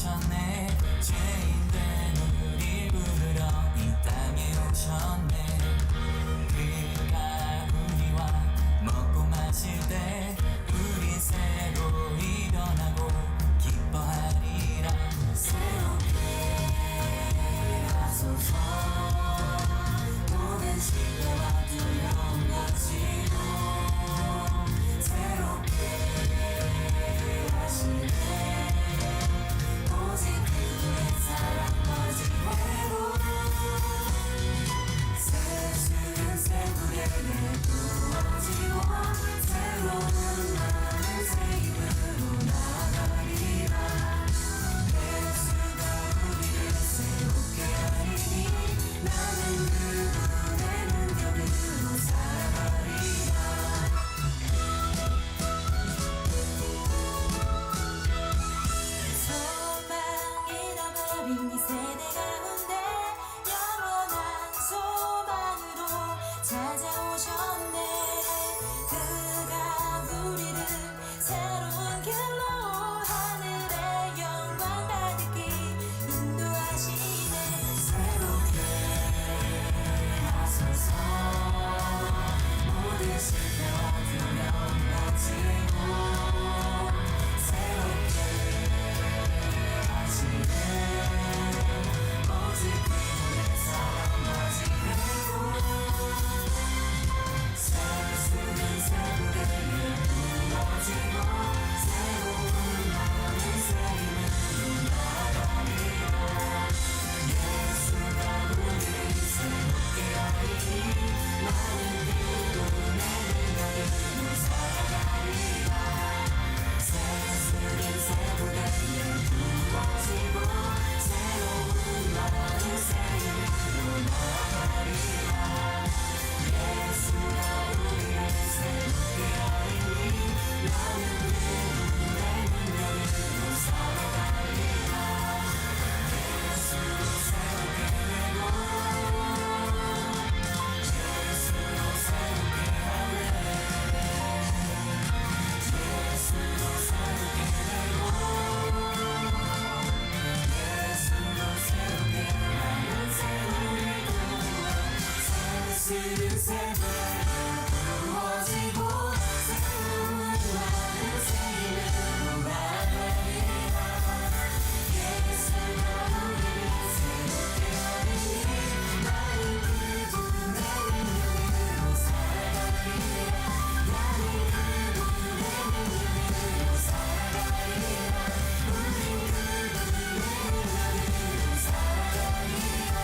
오셨네. 죄인된 우릴 부르러 이 땅에 오셨네. 그가 우리와 먹고 마실 때 우리 새로이 변하고 기뻐하리라. 새롭게 하소서. 모든 시대와 두려움 가지고 새롭게 하시네. 오직 그의 사랑 가지고 새 술은 새 무게에 부어지고 새로운 나는 새 힘으로 나아가리라. 예수가 우리를 새롭게 하리니 나는 그분의 능력으로 살아가리라. 소망 잃어버린 이 세대 가운데 영원한 소망으로 찾아오셨네. 그가 우리를 새로운 길로 하늘의 영광 가득히 인도하시네. 새롭게 하소서. 모든 실패와 두려움 가지고 새롭게 하시네. 오직 그분의 사랑 가지고 새 술은 새 무게에 부어지고 새로운 나는 새 힘으로 나아가리라. 예수가 우리를 새롭게 하리니 나는 그분의 능력으로 살아가리라. 새 술은 새 무게에 부어지고 새로운 나는 새 힘으로 나아가리라. 예수가 우리를 새롭게 하리니 나는 그분의 능력으로 살아가리라. 예수로 새롭게 되고 예수로 새롭게 하네. 예수로 새롭게 되고 예수로 새롭게 나는 새로운 새 술은 새 부어지고 새로운 나는 새 힘으로 나아가리라. 예수가 우리를 새롭게 하리니 나는 그분의 능력으로 살아가리라. 나는 그분의 능력으로 살아가리라. 우린 그분의 능력으로 살아가리라.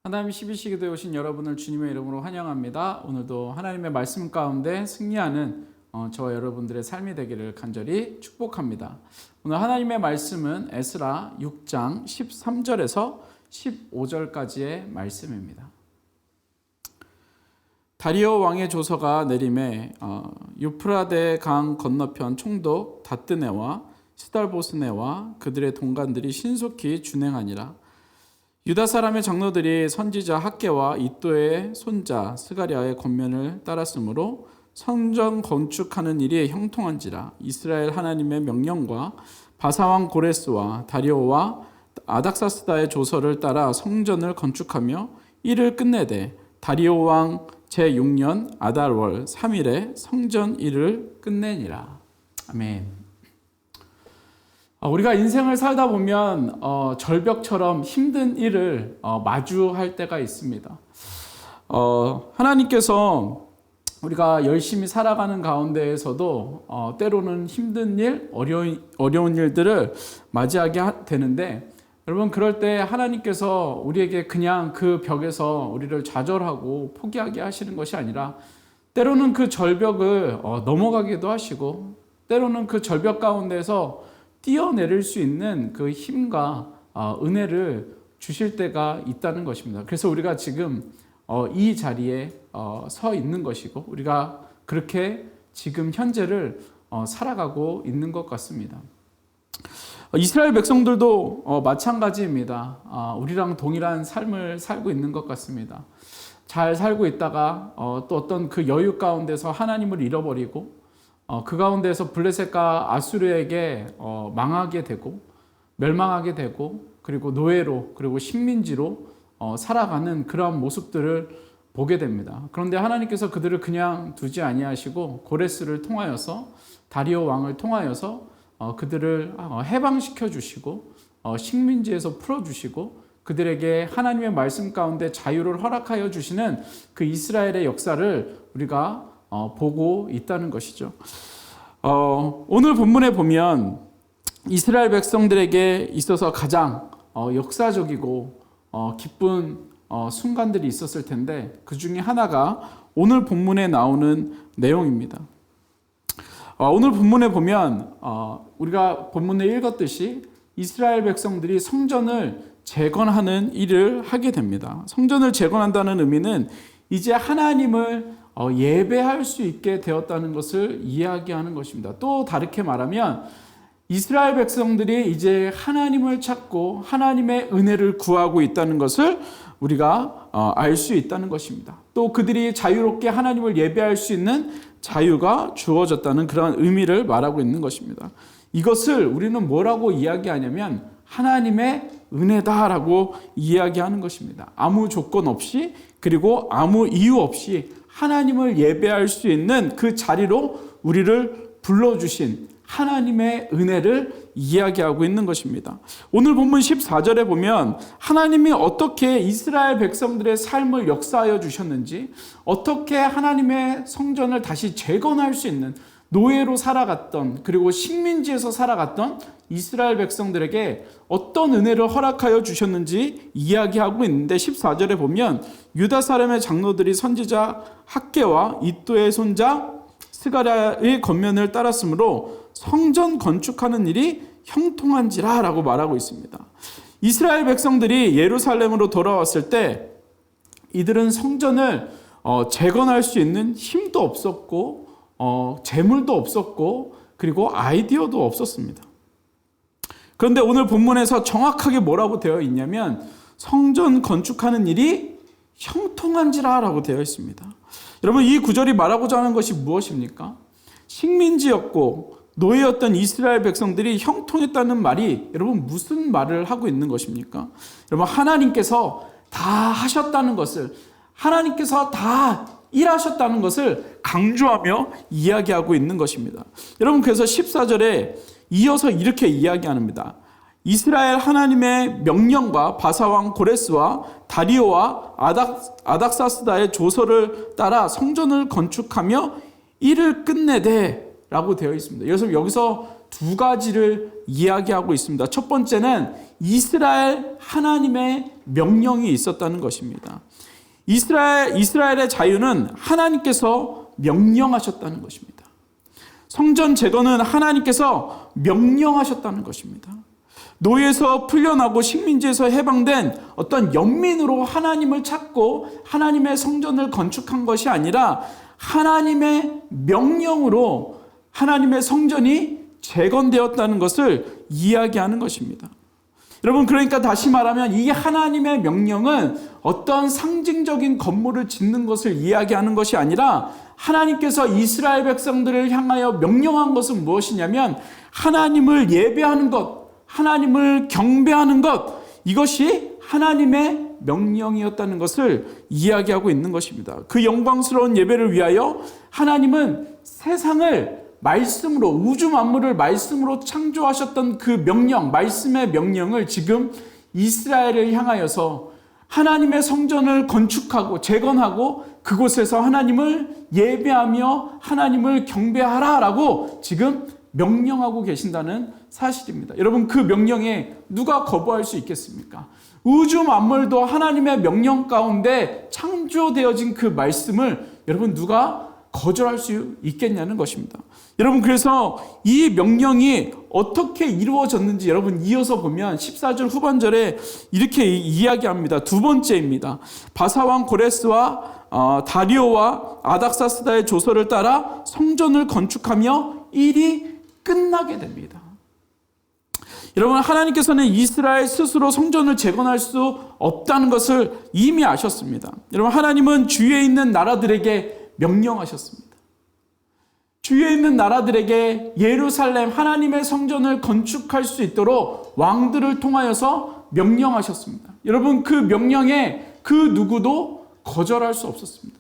하나님 12시기도에 오신 여러분을 주님의 이름으로 환영합니다. 오늘도 하나님의 말씀 가운데 승리하는 저와 여러분들의 삶이 되기를 간절히 축복합니다. 오늘 하나님의 말씀은 에스라 6장 13절에서 15절까지의 말씀입니다. 다리오 왕의 조서가 내림에 유프라데 강 건너편 총독 다뜨네와 스달보스네와 그들의 동관들이 신속히 준행하니라. 유다 사람의 장로들이 선지자 학개와 이도의 손자 스가랴의 권면을 따랐으므로 성전 건축하는 일이 형통한지라. 이스라엘 하나님의 명령과 바사왕 고레스와 다리오와 아닥사스다의 조서를 따라 성전을 건축하며 이를 끝내되 다리오 왕 제6년 아달월 3일에 성전 일을 끝내니라. 아멘. 우리가 인생을 살다 보면 절벽처럼 힘든 일을 마주할 때가 있습니다. 하나님께서 우리가 열심히 살아가는 가운데에서도 때로는 힘든 일, 어려운 일들을 맞이하게 되는데, 여러분 그럴 때 하나님께서 우리에게 그냥 그 벽에서 우리를 좌절하고 포기하게 하시는 것이 아니라 때로는 그 절벽을 넘어가기도 하시고, 때로는 그 절벽 가운데서 뛰어내릴 수 있는 그 힘과 은혜를 주실 때가 있다는 것입니다. 그래서 우리가 지금 이 자리에 서 있는 것이고, 우리가 그렇게 지금 현재를 살아가고 있는 것 같습니다. 이스라엘 백성들도 마찬가지입니다. 우리랑 동일한 삶을 살고 있는 것 같습니다. 잘 살고 있다가 또 어떤 그 여유 가운데서 하나님을 잃어버리고, 그 가운데서 블레셋과 아수르에게 망하게 되고 멸망하게 되고, 그리고 노예로, 그리고 식민지로 살아가는 그러한 모습들을 보게 됩니다. 그런데 하나님께서 그들을 그냥 두지 아니하시고 고레스를 통하여서, 다리오 왕을 통하여서 그들을 해방시켜 주시고 식민지에서 풀어주시고 그들에게 하나님의 말씀 가운데 자유를 허락하여 주시는 그 이스라엘의 역사를 우리가 보고 있다는 것이죠. 오늘 본문에 보면 이스라엘 백성들에게 있어서 가장 역사적이고 기쁜 순간들이 있었을 텐데, 그 중에 하나가 오늘 본문에 나오는 내용입니다. 오늘 본문에 보면 우리가 본문에 읽었듯이 이스라엘 백성들이 성전을 재건하는 일을 하게 됩니다. 성전을 재건한다는 의미는 이제 하나님을 예배할 수 있게 되었다는 것을 이야기하는 것입니다. 또 다르게 말하면 이스라엘 백성들이 이제 하나님을 찾고 하나님의 은혜를 구하고 있다는 것을 우리가 알 수 있다는 것입니다. 또 그들이 자유롭게 하나님을 예배할 수 있는 자유가 주어졌다는 그런 의미를 말하고 있는 것입니다. 이것을 우리는 뭐라고 이야기하냐면 하나님의 은혜다라고 이야기하는 것입니다. 아무 조건 없이, 그리고 아무 이유 없이 하나님을 예배할 수 있는 그 자리로 우리를 불러주신 하나님의 은혜를 이야기하고 있는 것입니다. 오늘 본문 14절에 보면 하나님이 어떻게 이스라엘 백성들의 삶을 역사하여 주셨는지, 어떻게 하나님의 성전을 다시 재건할 수 있는, 노예로 살아갔던, 그리고 식민지에서 살아갔던 이스라엘 백성들에게 어떤 은혜를 허락하여 주셨는지 이야기하고 있는데, 14절에 보면 유다 사람의 장로들이 선지자 학개와 이도의 손자 스가랴의 권면을 따랐으므로 성전 건축하는 일이 형통한지라 라고 말하고 있습니다. 이스라엘 백성들이 예루살렘으로 돌아왔을 때 이들은 성전을 재건할 수 있는 힘도 없었고 재물도 없었고, 그리고 아이디어도 없었습니다. 그런데 오늘 본문에서 정확하게 뭐라고 되어 있냐면 성전 건축하는 일이 형통한지라 라고 되어 있습니다. 여러분, 이 구절이 말하고자 하는 것이 무엇입니까? 식민지였고 노예였던 이스라엘 백성들이 형통했다는 말이, 여러분 무슨 말을 하고 있는 것입니까? 여러분, 하나님께서 다 하셨다는 것을, 하나님께서 다 일하셨다는 것을 강조하며 이야기하고 있는 것입니다. 여러분, 그래서 14절에 이어서 이렇게 이야기합니다. 이스라엘 하나님의 명령과 바사왕 고레스와 다리오와 아닥사스다의 조서를 따라 성전을 건축하며 이를 끝내되 라고 되어 있습니다. 여기서 두 가지를 이야기하고 있습니다. 첫 번째는 이스라엘 하나님의 명령이 있었다는 것입니다. 이스라엘의 자유는 하나님께서 명령하셨다는 것입니다. 성전 재건은 하나님께서 명령하셨다는 것입니다. 노예에서 풀려나고 식민지에서 해방된 어떤 연민으로 하나님을 찾고 하나님의 성전을 건축한 것이 아니라 하나님의 명령으로 하나님의 성전이 재건되었다는 것을 이야기하는 것입니다. 여러분, 그러니까 다시 말하면 이 하나님의 명령은 어떤 상징적인 건물을 짓는 것을 이야기하는 것이 아니라 하나님께서 이스라엘 백성들을 향하여 명령한 것은 무엇이냐면 하나님을 예배하는 것, 하나님을 경배하는 것, 이것이 하나님의 명령이었다는 것을 이야기하고 있는 것입니다. 그 영광스러운 예배를 위하여 하나님은 세상을 말씀으로, 우주 만물을 말씀으로 창조하셨던 그 명령, 말씀의 명령을 지금 이스라엘을 향하여서 하나님의 성전을 건축하고 재건하고 그곳에서 하나님을 예배하며 하나님을 경배하라라고 지금 명령하고 계신다는 사실입니다. 여러분, 그 명령에 누가 거부할 수 있겠습니까? 우주 만물도 하나님의 명령 가운데 창조되어진 그 말씀을 여러분 누가 거절할 수 있겠냐는 것입니다. 여러분, 그래서 이 명령이 어떻게 이루어졌는지 여러분 이어서 보면 14절 후반절에 이렇게 이야기합니다. 두 번째입니다. 바사왕 고레스와 다리오와 아닥사스다의 조서를 따라 성전을 건축하며 일이 끝나게 됩니다. 여러분, 하나님께서는 이스라엘 스스로 성전을 재건할 수 없다는 것을 이미 아셨습니다. 여러분, 하나님은 주위에 있는 나라들에게 명령하셨습니다. 주위에 있는 나라들에게 예루살렘 하나님의 성전을 건축할 수 있도록 왕들을 통하여서 명령하셨습니다. 여러분, 그 명령에 그 누구도 거절할 수 없었습니다.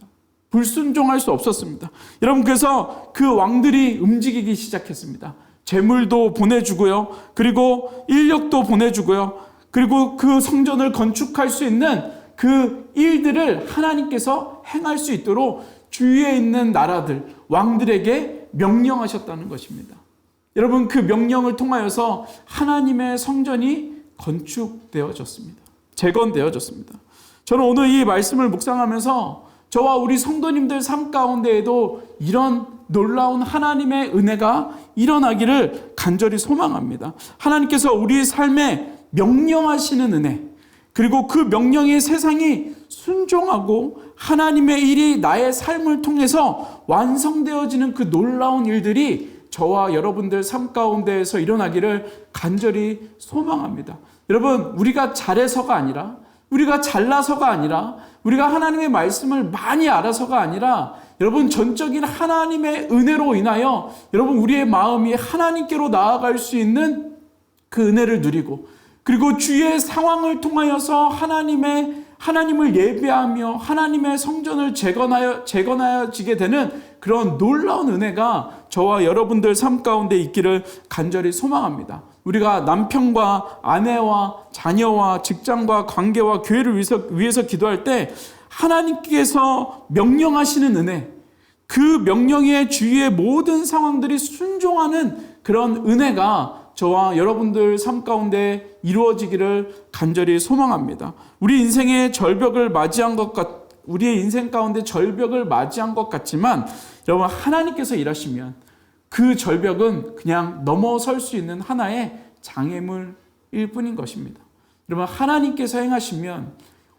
불순종할 수 없었습니다. 여러분, 그래서 그 왕들이 움직이기 시작했습니다. 재물도 보내주고요. 그리고 인력도 보내주고요. 그리고 그 성전을 건축할 수 있는 그 일들을 하나님께서 행할 수 있도록 주위에 있는 나라들, 왕들에게 명령하셨다는 것입니다. 여러분, 그 명령을 통하여서 하나님의 성전이 건축되어졌습니다. 재건되어졌습니다. 저는 오늘 이 말씀을 묵상하면서 저와 우리 성도님들 삶 가운데에도 이런 놀라운 하나님의 은혜가 일어나기를 간절히 소망합니다. 하나님께서 우리 삶에 명령하시는 은혜, 그리고 그 명령에 세상이 순종하고 하나님의 일이 나의 삶을 통해서 완성되어지는 그 놀라운 일들이 저와 여러분들 삶 가운데에서 일어나기를 간절히 소망합니다. 여러분, 우리가 잘해서가 아니라, 우리가 잘나서가 아니라, 우리가 하나님의 말씀을 많이 알아서가 아니라, 여러분, 전적인 하나님의 은혜로 인하여 여러분 우리의 마음이 하나님께로 나아갈 수 있는 그 은혜를 누리고, 그리고 주위의 상황을 통하여서 하나님을 예배하며 하나님의 성전을 재건하여지게 되는 그런 놀라운 은혜가 저와 여러분들 삶 가운데 있기를 간절히 소망합니다. 우리가 남편과 아내와 자녀와 직장과 관계와 교회를 위해서 기도할 때 하나님께서 명령하시는 은혜, 그 명령의 주위의 모든 상황들이 순종하는 그런 은혜가 저와 여러분들 삶 가운데 이루어지기를 간절히 소망합니다. 우리의 인생 가운데 절벽을 맞이한 것 같지만 여러분, 하나님께서 일하시면 그 절벽은 그냥 넘어설 수 있는 하나의 장애물일 뿐인 것입니다. 여러분, 하나님께서 행하시면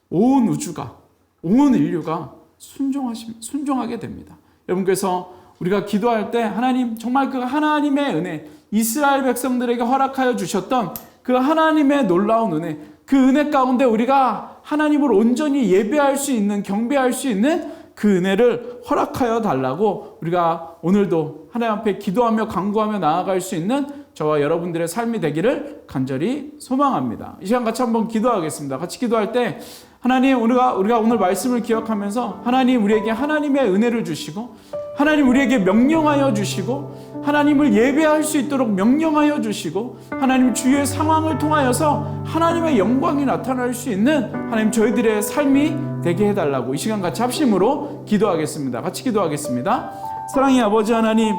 온 우주가, 온 인류가 순종하게 됩니다. 여러분, 그래서 우리가 기도할 때 하나님, 정말 그 하나님의 은혜, 이스라엘 백성들에게 허락하여 주셨던 그 하나님의 놀라운 은혜, 그 은혜 가운데 우리가 하나님을 온전히 예배할 수 있는, 경배할 수 있는 그 은혜를 허락하여 달라고 우리가 오늘도 하나님 앞에 기도하며 간구하며 나아갈 수 있는 저와 여러분들의 삶이 되기를 간절히 소망합니다. 이 시간 같이 한번 기도하겠습니다. 같이 기도할 때 하나님, 우리가 오늘 말씀을 기억하면서 하나님, 우리에게 하나님의 은혜를 주시고 하나님, 우리에게 명령하여 주시고 하나님을 예배할 수 있도록 명령하여 주시고 하나님, 주위의 상황을 통하여서 하나님의 영광이 나타날 수 있는 하나님, 저희들의 삶이 되게 해달라고 이 시간 같이 합심으로 기도하겠습니다. 같이 기도하겠습니다. 사랑의 아버지 하나님,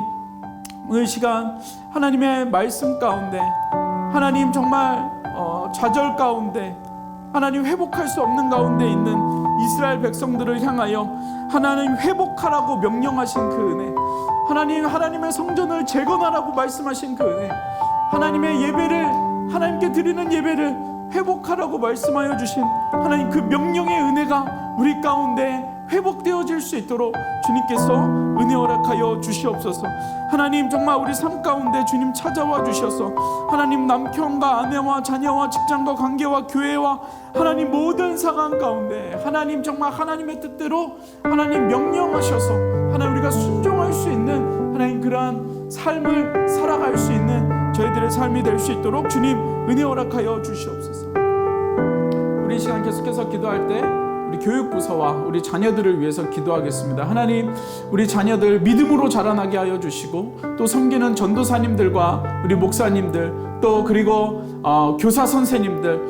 오늘 시간 하나님의 말씀 가운데 하나님 정말 좌절 가운데 하나님 회복할 수 없는 가운데 있는 이스라엘 백성들을 향하여 하나님 회복하라고 명령하신 그 은혜, 하나님 하나님의 성전을 재건하라고 말씀하신 그 은혜, 하나님의 예배를 하나님께 드리는 예배를 회복하라고 말씀하여 주신 하나님 그 명령의 은혜가 우리 가운데 회복되어질 수 있도록 주님께서 은혜 허락하여 주시옵소서. 하나님 정말 우리 삶 가운데 주님 찾아와 주셔서 하나님 남편과 아내와 자녀와 직장과 관계와 교회와 하나님 모든 상황 가운데 하나님 정말 하나님의 뜻대로 하나님 명령하셔서 하나님 우리가 순종할 수 있는 하나님 그러한 삶을 살아갈 수 있는 저희들의 삶이 될 수 있도록 주님 은혜 허락하여 주시옵소서. 우리 이 시간 계속해서 기도할 때 우리 교육부서와 우리 자녀들을 위해서 기도하겠습니다. 하나님 우리 자녀들 믿음으로 자라나게 하여 주시고 또 섬기는 전도사님들과 우리 목사님들 또 그리고 교사 선생님들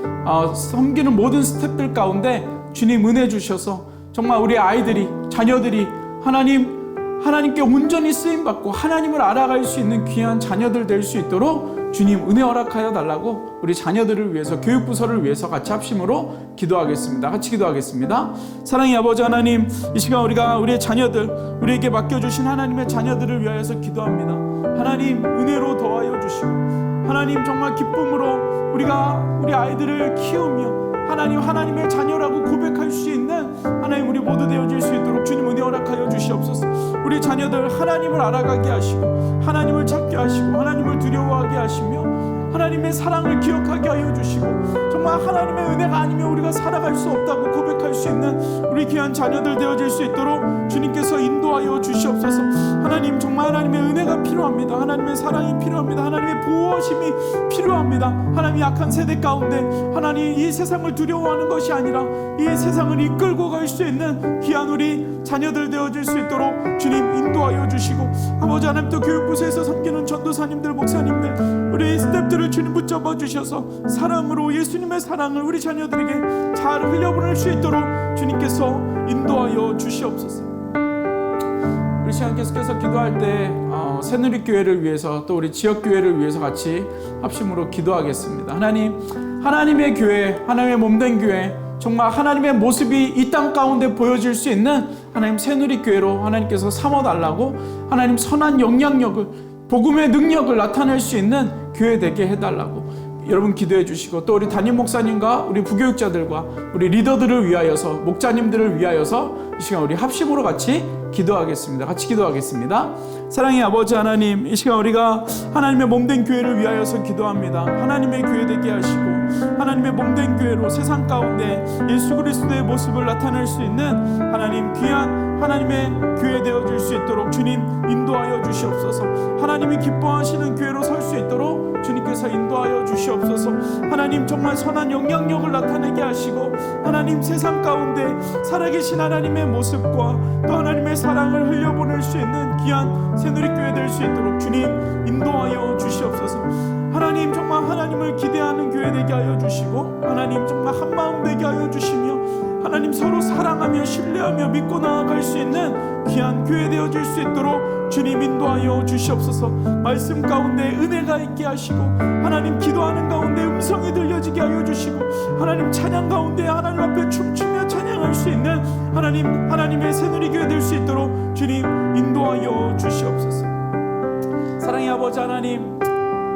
섬기는 모든 스태프들 가운데 주님 은혜 주셔서 정말 우리 아이들이 자녀들이 하나님께 온전히 쓰임받고 하나님을 알아갈 수 있는 귀한 자녀들 될 수 있도록 주님 은혜 허락하여 달라고 우리 자녀들을 위해서 교육부서를 위해서 같이 합심으로 기도하겠습니다. 같이 기도하겠습니다. 사랑의 아버지 하나님, 이 시간 우리가 우리의 자녀들 우리에게 맡겨주신 하나님의 자녀들을 위하여서 기도합니다. 하나님 은혜로 더하여 주시고 하나님 정말 기쁨으로 우리가 우리 아이들을 키우며 하나님의 자녀라고 고백할 수 있는 하나님 우리 모두 되어질 수 있도록 주님 은혜 허락하여 주시옵소서. 우리 자녀들 하나님을 알아가게 하시고 하나님을 찾게 하시고 하나님을 두려워하게 하시며 하나님의 사랑을 기억하게 하여 주시고 정말 하나님의 은혜가 아니면 우리가 살아갈 수 없다고 고백할 수 있는 우리 귀한 자녀들 되어질 수 있도록 주님께서 인도하여 주시옵소서. 하나님 정말 하나님의 은혜가 필요합니다. 하나님의 사랑이 필요합니다. 하나님의 보호하심이 필요합니다. 하나님 약한 세대 가운데 하나님 이 세상을 두려워하는 것이 아니라 이 세상을 이끌고 갈 수 있는 귀한 우리 자녀들 되어질 수 있도록 주님 인도하여 주시고 아버지 하나님 또 교육부서에서 섬기는 전도사님들 목사님들 우리 스태프들을 주님 붙잡아 주셔서 사랑으로 예수님의 사랑을 우리 자녀들에게 잘 흘려보낼 수 있도록 주님께서 인도하여 주시옵소서. 우리 시간 계속해서 기도할 때 새누리교회를 위해서 또 우리 지역교회를 위해서 같이 합심으로 기도하겠습니다. 하나님의 교회, 하나님의 몸된 교회 정말 하나님의 모습이 이 땅 가운데 보여질 수 있는 하나님 새누리교회로 하나님께서 삼아달라고 하나님 선한 영향력을 복음의 능력을 나타낼 수 있는 교회 되게 해달라고 여러분 기도해 주시고 또 우리 담임 목사님과 우리 부교육자들과 우리 리더들을 위하여서 목자님들을 위하여서 이 시간 우리 합심으로 같이 기도하겠습니다. 같이 기도하겠습니다. 사랑의 아버지 하나님, 이 시간 우리가 하나님의 몸된 교회를 위하여서 기도합니다. 하나님의 교회 되게 하시고 하나님의 몸된 교회로 세상 가운데 예수 그리스도의 모습을 나타낼 수 있는 하나님 귀한 하나님의 교회 되어질 수 있도록 주님 인도하여 주시옵소서. 하나님이 기뻐하시는 교회로 설 수 있도록 주님께서 인도하여 주시옵소서. 하나님 정말 선한 영향력을 나타내게 하시고 하나님 세상 가운데 살아계신 하나님의 모습과 또 하나님의 사랑을 흘려보낼 수 있는 귀한 새누리교회 될 수 있도록 주님 인도하여 주시옵소서. 하나님 정말 하나님을 기대하는 교회 되게 하여 주시고 하나님 정말 한마음 되게 하여 주시며 하나님 서로 사랑하며 신뢰하며 믿고 나아갈 수 있는 귀한 교회 되어질 수 있도록 주님 인도하여 주시옵소서. 말씀 가운데 은혜가 있게 하시고 하나님 기도하는 가운데 음성이 들려지게 하여 주시고 하나님 찬양 가운데 하나님 앞에 춤추며 찬양할 수 있는 하나님의 새누리교회 될 수 있도록 주님 인도하여 주시옵소서. 사랑의 아버지 하나님,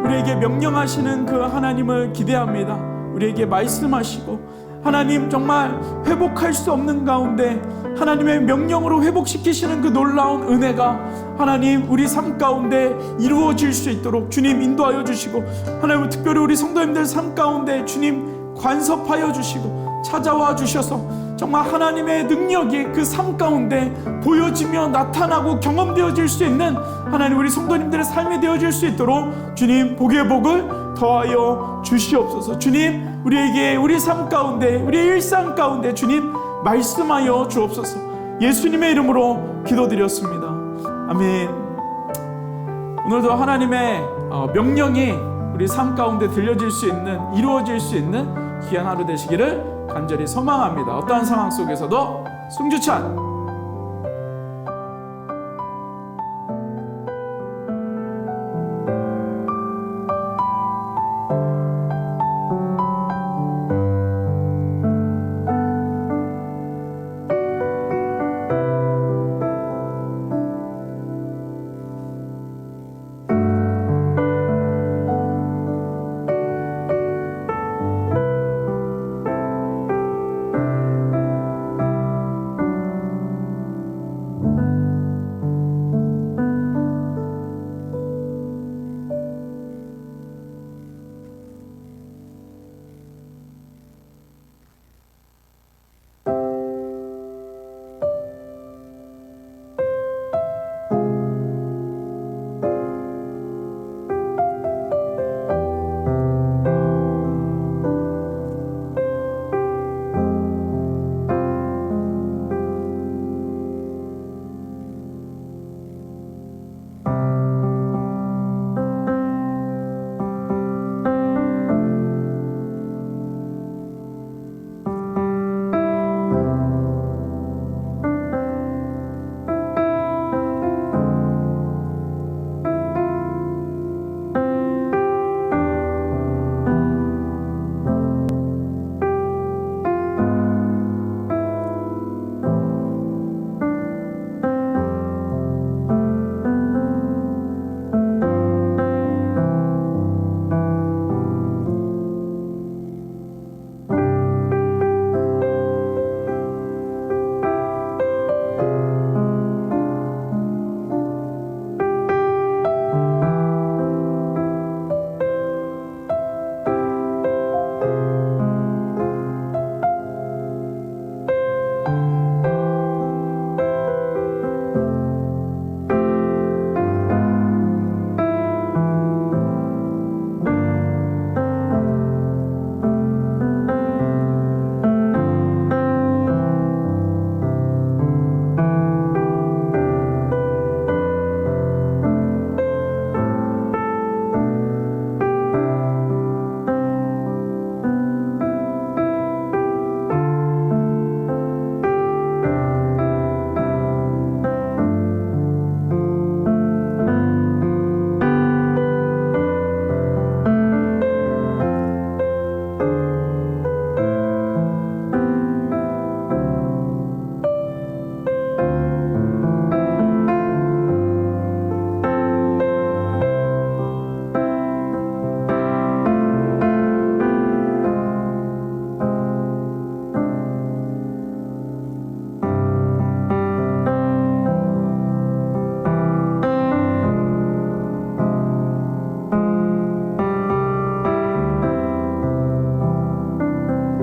우리에게 명령하시는 그 하나님을 기대합니다. 우리에게 말씀하시고 하나님 정말 회복할 수 없는 가운데 하나님의 명령으로 회복시키시는 그 놀라운 은혜가 하나님 우리 삶 가운데 이루어질 수 있도록 주님 인도하여 주시고 하나님 특별히 우리 성도님들 삶 가운데 주님 관섭하여 주시고 찾아와 주셔서 정말 하나님의 능력이 그 삶 가운데 보여지며 나타나고 경험되어질 수 있는 하나님 우리 성도님들의 삶이 되어질 수 있도록 주님 복의 복을 더하여 주시옵소서. 주님 우리에게 우리 삶 가운데 우리의 일상 가운데 주님 말씀하여 주옵소서. 예수님의 이름으로 기도드렸습니다. 아멘. 오늘도 하나님의 명령이 우리 삶 가운데 들려질 수 있는 이루어질 수 있는 귀한 하루 되시기를 간절히 소망합니다. 어떠한 상황 속에서도 승주찬